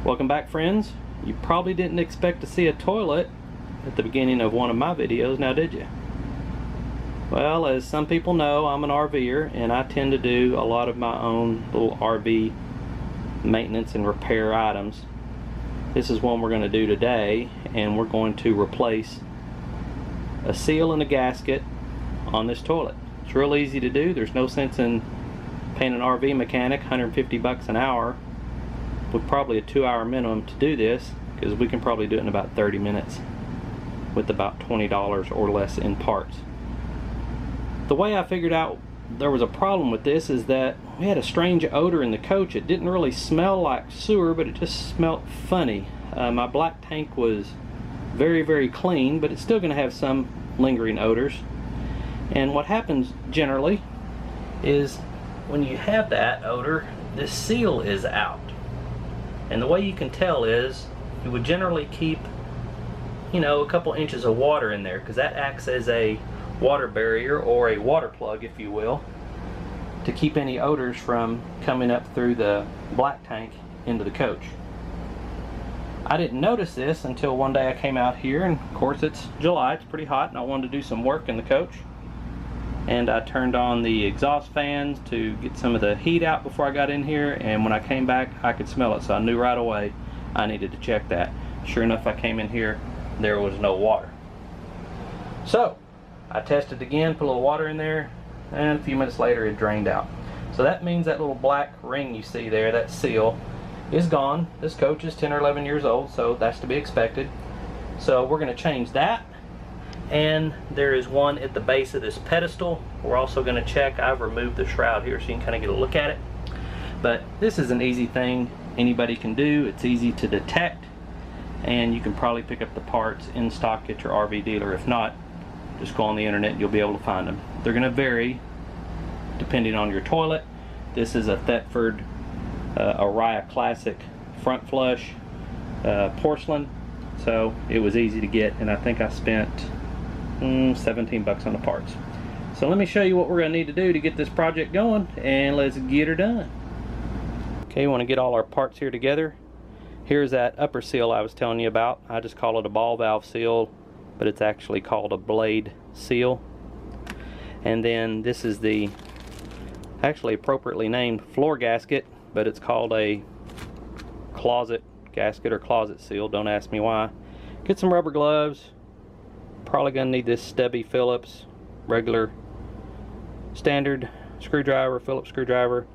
Welcome back, friends. You probably didn't expect to see a toilet at the beginning of one of my videos, now did you? Well, as some people know, I'm an RVer and I tend to do a lot of my own little RV maintenance and repair items. This is one we're going to do today, and we're going to replace a seal and a gasket on this toilet. It's real easy to do. There's no sense in paying an RV mechanic $150 an hour with probably a 2-hour minimum to do this, because we can probably do it in about 30 minutes with about $20 or less in parts. The way I figured out there was a problem with this is that we had a strange odor in the coach. It didn't really smell like sewer, but it just smelled funny. My black tank was very clean, but it's still going to have some lingering odors. And what happens generally is when you have that odor, this seal is out. And the way you can tell is you would generally keep, a couple inches of water in there, because that acts as a water barrier or a water plug, if you will, to keep any odors from coming up through the black tank into the coach. I didn't notice this until one day I came out here, and of course it's July, it's pretty hot, and I wanted to do some work in the coach. And I turned on the exhaust fans to get some of the heat out before I got in here, and when I came back I could smell it, so I knew right away I needed to check that. Sure enough, I came in here, there was no water. So I tested again, put a little water in there, and a few minutes later it drained out. So that means that little black ring you see there, that seal, is gone. This coach is 10 or 11 years old, so that's to be expected. So we're going to change that. And there is one at the base of this pedestal. We're also going to check, I've removed the shroud here so you can kind of get a look at it. But this is an easy thing anybody can do. It's easy to detect, and you can probably pick up the parts in stock at your RV dealer. If not, just go on the internet and you'll be able to find them. They're going to vary depending on your toilet. This is a Thetford Araya Classic front flush porcelain, so it was easy to get, and I think I spent $17 on the parts. So let me show you what we're going to need to do to get this project going, and let's get her done. Okay, we want to get all our parts here together. Here's that upper seal I was telling you about. I just call it a ball valve seal, but it's actually called a blade seal. And then this is the actually appropriately named floor gasket, but it's called a closet gasket or closet seal. Don't ask me why. Get some rubber gloves. Probably gonna need this stubby Phillips regular standard screwdriver, Phillips screwdriver.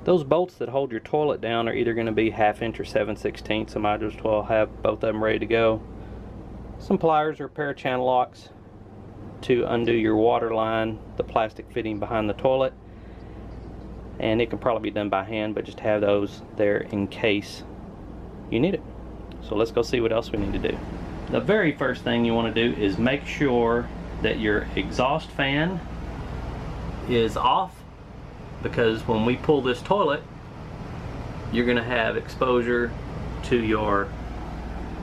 Those bolts that hold your toilet down are either going to be 1/2 inch or 7/16, so I might as well have both of them ready to go. Some pliers or a pair of channel locks to undo your water line, the plastic fitting behind the toilet. And it can probably be done by hand, but just have those there in case you need it. So let's go see what else we need to do. The very first thing you want to do is make sure that your exhaust fan is off, because when we pull this toilet, you're going to have exposure to your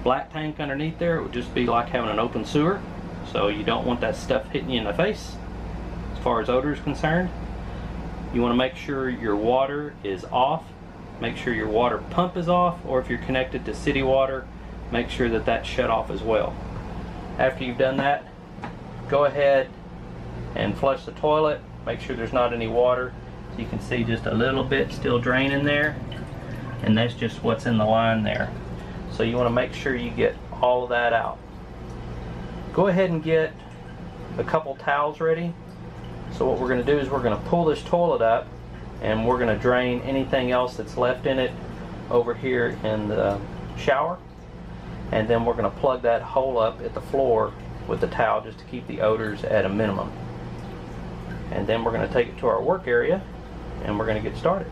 black tank underneath there. It would just be like having an open sewer, so you don't want that stuff hitting you in the face as far as odor is concerned. You want to make sure your water is off, make sure your water pump is off, or if you're connected to city water, make sure that that's shut off as well. After you've done that, go ahead and flush the toilet. Make sure there's not any water. So you can see just a little bit still draining there, and that's just what's in the line there. So you want to make sure you get all of that out. Go ahead and get a couple towels ready. So what we're going to do is we're going to pull this toilet up, and we're going to drain anything else that's left in it over here in the shower, and then we're going to plug that hole up at the floor with the towel just to keep the odors at a minimum. And then we're going to take it to our work area and we're going to get started.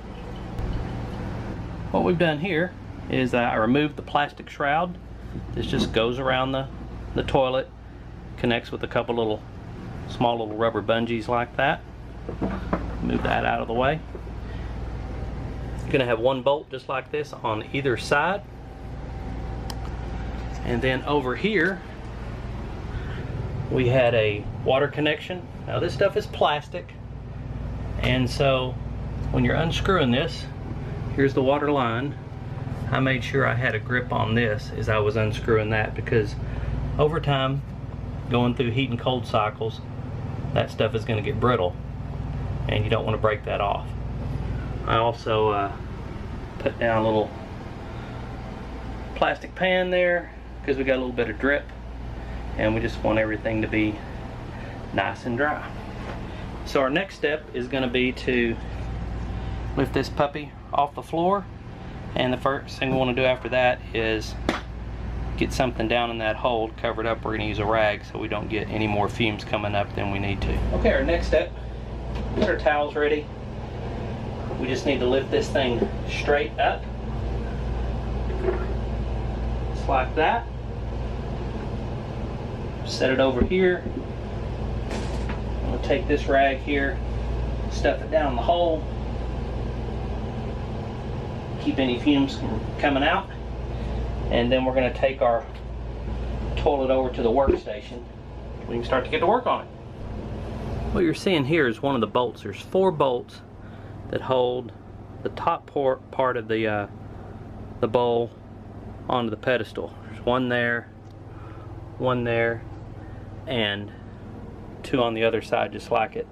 What we've done here is I removed the plastic shroud. This just goes around the toilet, connects with a couple small little rubber bungees like that. Move that out of the way. You're going to have one bolt just like this on either side. And then over here we had a water connection. Now this stuff is plastic, and so when you're unscrewing this, here's the water line. I made sure I had a grip on this as I was unscrewing that, because over time, going through heat and cold cycles, that stuff is going to get brittle and you don't want to break that off. I also put down a little plastic pan there because we got a little bit of drip and we just want everything to be nice and dry. So our next step is going to be to lift this puppy off the floor, and the first thing we want to do after that is get something down in that hole, cover it up. We're going to use a rag so we don't get any more fumes coming up than we need to. Okay, our next step, get our towels ready. We just need to lift this thing straight up, just like that. Set it over here. I'm going to take this rag here, stuff it down the hole, keep any fumes from coming out, and then we're going to take our toilet over to the workstation. We can start to get to work on it. What you're seeing here is one of the bolts. There's 4 bolts that hold the top part of the bowl onto the pedestal. There's one there, and 2 on the other side just like it.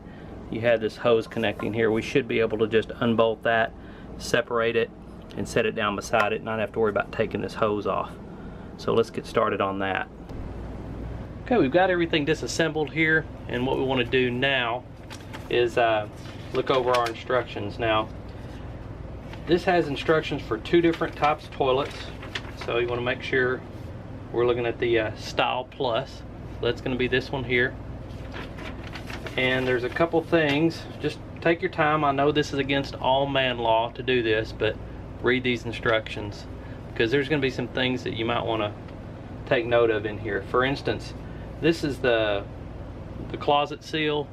You have this hose connecting here. We should be able to just unbolt that, separate it, and set it down beside it, and not have to worry about taking this hose off. So let's get started on that. Okay, we've got everything disassembled here, and what we want to do now is look over our instructions. Now, this has instructions for 2 different types of toilets, so you want to make sure we're looking at the Style Plus. So that's going to be this one here. And there's a couple things, just take your time. I know this is against all man law to do this, but read these instructions, because there's going to be some things that you might want to take note of in here. For instance, this is the closet seal,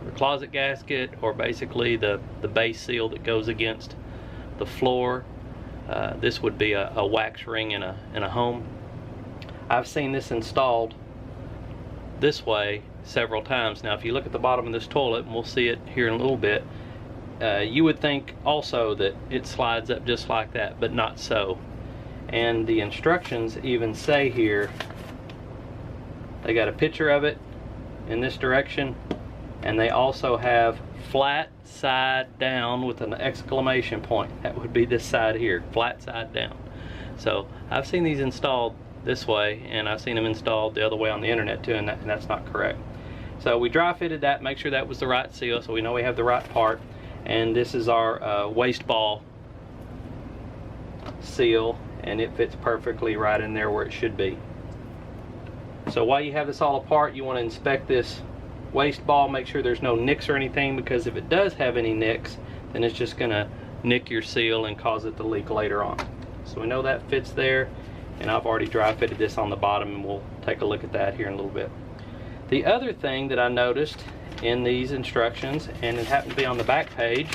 the closet gasket, or basically the base seal that goes against the floor. This would be a wax ring in a home. I've seen this installed this way several times. Now if you look at the bottom of this toilet, and we'll see it here in a little bit, you would think also that it slides up just like that, but not so. And the instructions even say here, they got a picture of it in this direction, and they also have flat side down with an exclamation point. That would be this side here, flat side down. So I've seen these installed this way, and I've seen them installed the other way on the internet too, and that's not correct. So we dry fitted that, make sure that was the right seal, so we know we have the right part. And this is our waste ball seal, and it fits perfectly right in there where it should be. So while you have this all apart, you want to inspect this waste ball, make sure there's no nicks or anything, because if it does have any nicks, then it's just going to nick your seal and cause it to leak later on. So we know that fits there, and I've already dry fitted this on the bottom, and we'll take a look at that here in a little bit. The other thing that I noticed in these instructions, and it happened to be on the back page,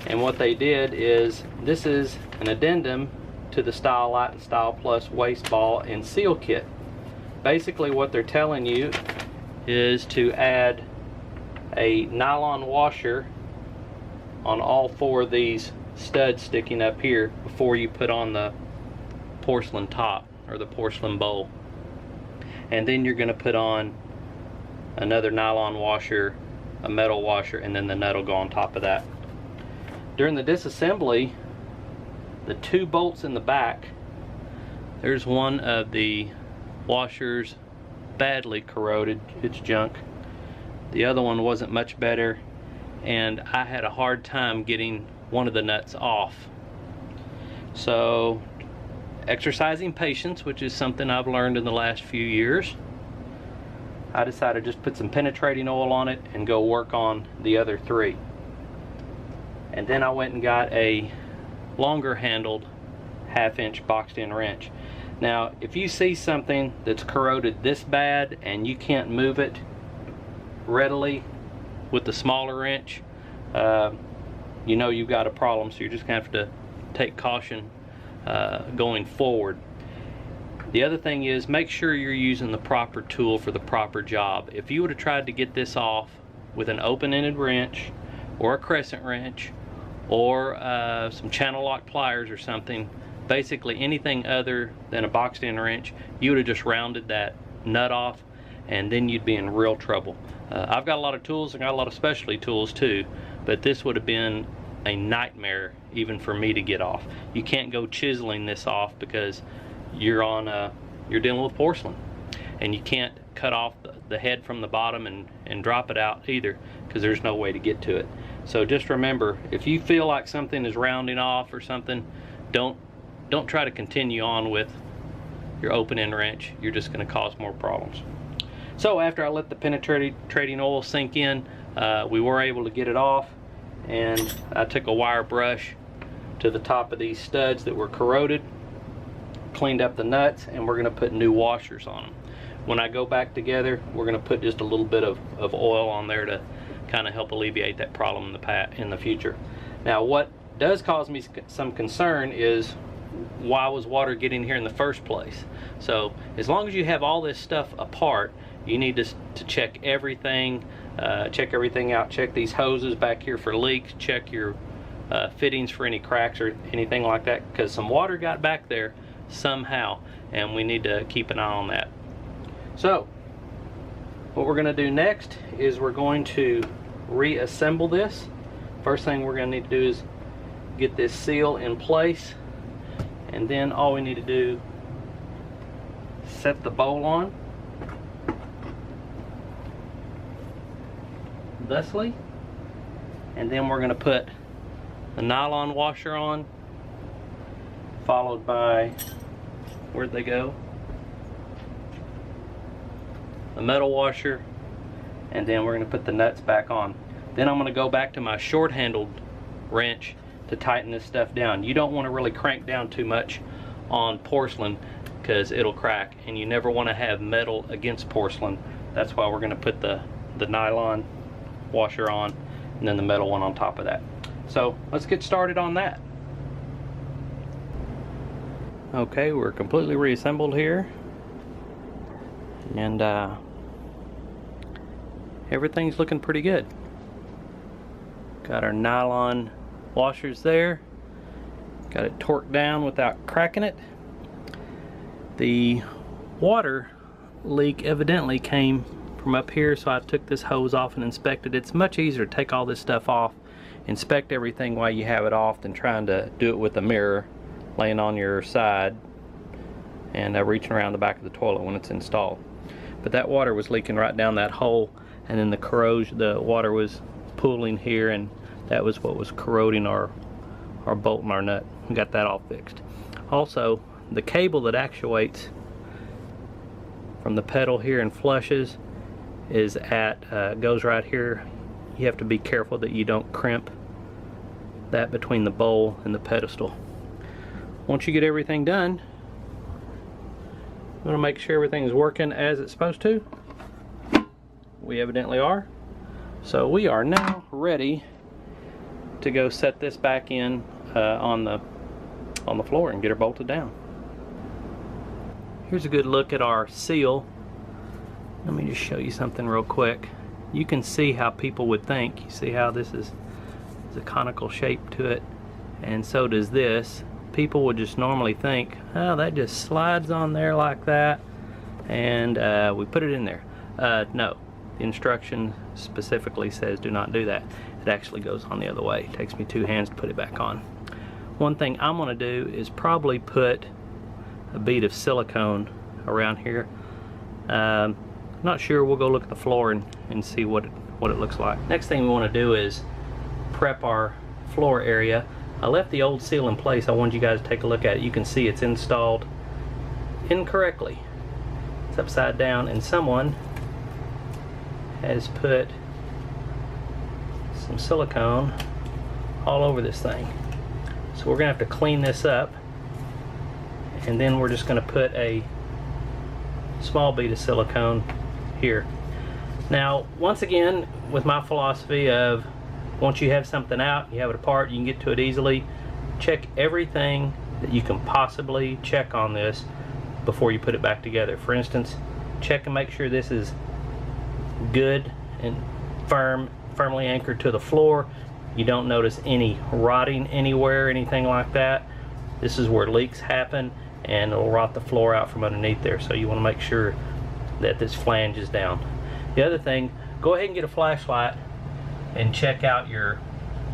and what they did is, this is an addendum to the Style Light and Style Plus waste ball and seal kit. Basically what they're telling you is to add a nylon washer on all 4 of these studs sticking up here before you put on the porcelain top or the porcelain bowl. And then you're going to put on another nylon washer, a metal washer, and then the nut will go on top of that. During the disassembly, the 2 bolts in the back, there's one of the washers badly corroded, it's junk. The other one wasn't much better, and I had a hard time getting one of the nuts off. So exercising patience, which is something I've learned in the last few years, I decided to just put some penetrating oil on it and go work on the other 3. And then I went and got a longer handled 1/2-inch boxed in wrench. Now if you see something that's corroded this bad and you can't move it readily with the smaller wrench, you know you've got a problem, so you're just gonna have to take caution going forward. The other thing is, make sure you're using the proper tool for the proper job. If you would have tried to get this off with an open-ended wrench or a crescent wrench or some channel lock pliers or something, basically anything other than a boxed in wrench, you would have just rounded that nut off, and then you'd be in real trouble. I've got a lot of tools, and got a lot of specialty tools too, but this would have been a nightmare even for me to get off. You can't go chiseling this off because you're dealing with porcelain, and you can't cut off the head from the bottom and drop it out either, because there's no way to get to it. So just remember, if you feel like something is rounding off or something, don't try to continue on with your open end wrench. You're just going to cause more problems. So after I let the penetrating oil sink in, we were able to get it off, and I took a wire brush to the top of these studs that were corroded, cleaned up the nuts, and we're going to put new washers on them. When I go back together, we're going to put just a little bit of oil on there to kind of help alleviate that problem in the future. Now, what does cause me some concern is, why was water getting here in the first place? So as long as you have all this stuff apart, you need to check everything, out, check these hoses back here for leaks, check your fittings for any cracks or anything like that, because some water got back there somehow, and we need to keep an eye on that. So what we're going to do next is we're going to reassemble this. First thing we're going to need to do is get this seal in place, and then all we need to do is set the bowl on thusly, and then we're going to put the nylon washer on, followed by, where'd they go, the metal washer, and then we're going to put the nuts back on. Then I'm going to go back to my short handled wrench to tighten this stuff down. You don't want to really crank down too much on porcelain because it'll crack, and you never want to have metal against porcelain. That's why we're going to put the nylon washer on and then the metal one on top of that. So let's get started on that. Okay, we're completely reassembled here, and everything's looking pretty good. Got our nylon washers there, got it torqued down without cracking it. The water leak evidently came from up here, so I took this hose off and inspected. It's much easier to take all this stuff off, inspect everything while you have it off, than trying to do it with a mirror laying on your side and reaching around the back of the toilet when it's installed. But that water was leaking right down that hole, and then the water was pooling here, and that was what was corroding our bolt and our nut. We got that all fixed. Also, the cable that actuates from the pedal here and flushes is goes right here. You have to be careful that you don't crimp that between the bowl and the pedestal. Once you get everything done, I'm going to make sure everything is working as it's supposed to. We evidently are. So we are now ready to go set this back in on the floor and get her bolted down. Here's a good look at our seal. Let me just show you something real quick. You can see how people would think. You see how this is a conical shape to it, and so does this. People would just normally think, oh, that just slides on there like that, and we put it in there. No, the instruction specifically says do not do that. It actually goes on the other way. It takes me 2 hands to put it back on. One thing I'm going to do is probably put a bead of silicone around here. Not sure. We'll go look at the floor and see what it looks like. Next thing we want to do is prep our floor area. I left the old seal in place. I wanted you guys to take a look at it. You can see it's installed incorrectly. It's upside down, and someone has put some silicone all over this thing. So we're gonna have to clean this up, and then we're just gonna put a small bead of silicone here. Now, once again, with my philosophy of once you have something out, you have it apart, you can get to it easily, check everything that you can possibly check on this before you put it back together. For instance, check and make sure this is good and firmly anchored to the floor. you don't notice any rotting anywhere, anything like that, this is where leaks happen, and it'll rot the floor out from underneath there. So you want to make sure that this flange is down. The other thing, go ahead and get a flashlight and check out your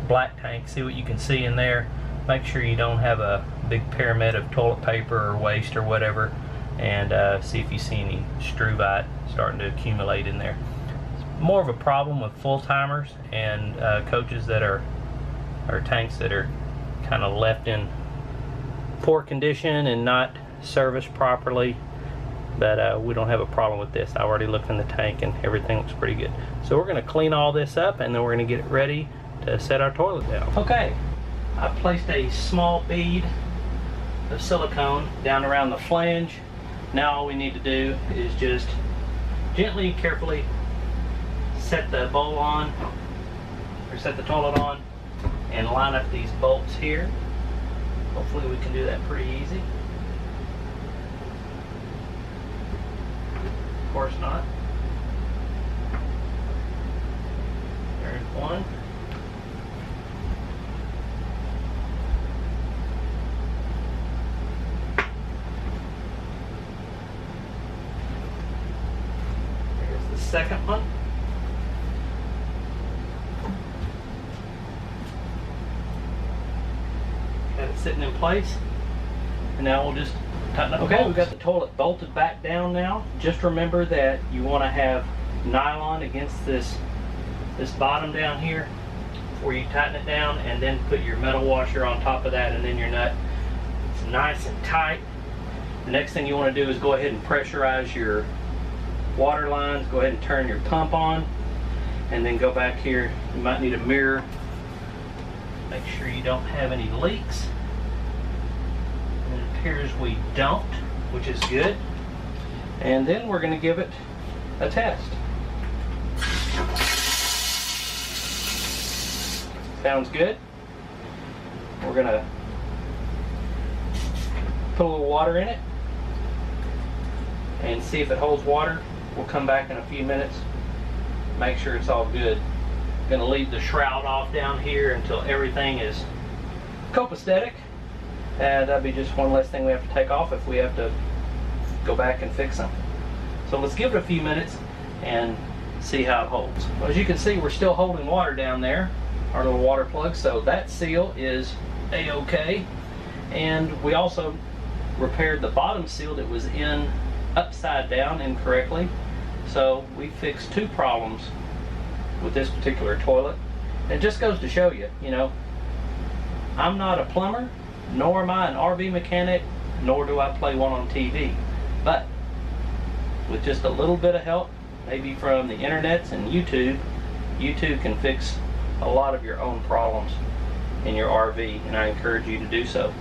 black tank, see what you can see in there. Make sure you don't have a big pyramid of toilet paper or waste or whatever, and see if you see any struvite starting to accumulate in there. It's more of a problem with full timers and coaches that are, or tanks that are kind of left in poor condition and not serviced properly. But we don't have a problem with this. I already looked in the tank and everything looks pretty good. So we're going to clean all this up, and then we're going to get it ready to set our toilet down. Okay, I placed a small bead of silicone down around the flange. Now all we need to do is just gently, carefully set the bowl on, or set the toilet on, and line up these bolts here. Hopefully we can do that pretty easy. Of course not. There's one. There's the second one. Got it sitting in place. And now we'll just tighten up. Okay, we've got the toilet bolted back down now. Just remember that you want to have nylon against this bottom down here before you tighten it down, and then put your metal washer on top of that, and then your nut. It's nice and tight. The next thing you want to do is go ahead and pressurize your water lines. Go ahead and turn your pump on, and then go back here. You might need a mirror. Make sure you don't have any leaks. It appears we don't, which is good. And then we're going to give it a test. Sounds good. We're going to put a little water in it and see if it holds water. We'll come back in a few minutes, make sure it's all good. Going to leave the shroud off down here until everything is copacetic. And that'd be just one less thing we have to take off if we have to go back and fix something. So let's give it a few minutes and see how it holds. Well, as you can see, we're still holding water down there, our little water plug, so that seal is a-okay. And we also repaired the bottom seal that was in upside down incorrectly. So we fixed two problems with this particular toilet. It just goes to show you, you know, I'm not a plumber, nor am I an RV mechanic, nor do I play one on TV. But with just a little bit of help, maybe from the internets and YouTube, you too can fix a lot of your own problems in your RV, and I encourage you to do so.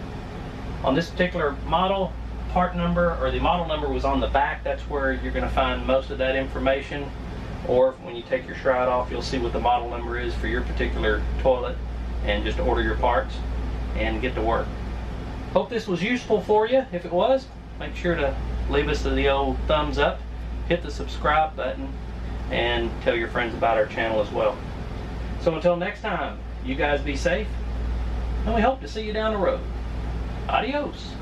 On this particular model, part number, or the model number, was on the back. That's where you're going to find most of that information. Or when you take your shroud off, you'll see what the model number is for your particular toilet, and just order your parts and get to work. Hope this was useful for you. If it was, make sure to leave us the old thumbs up, hit the subscribe button, and tell your friends about our channel as well. So until next time, you guys be safe, and we hope to see you down the road. Adios.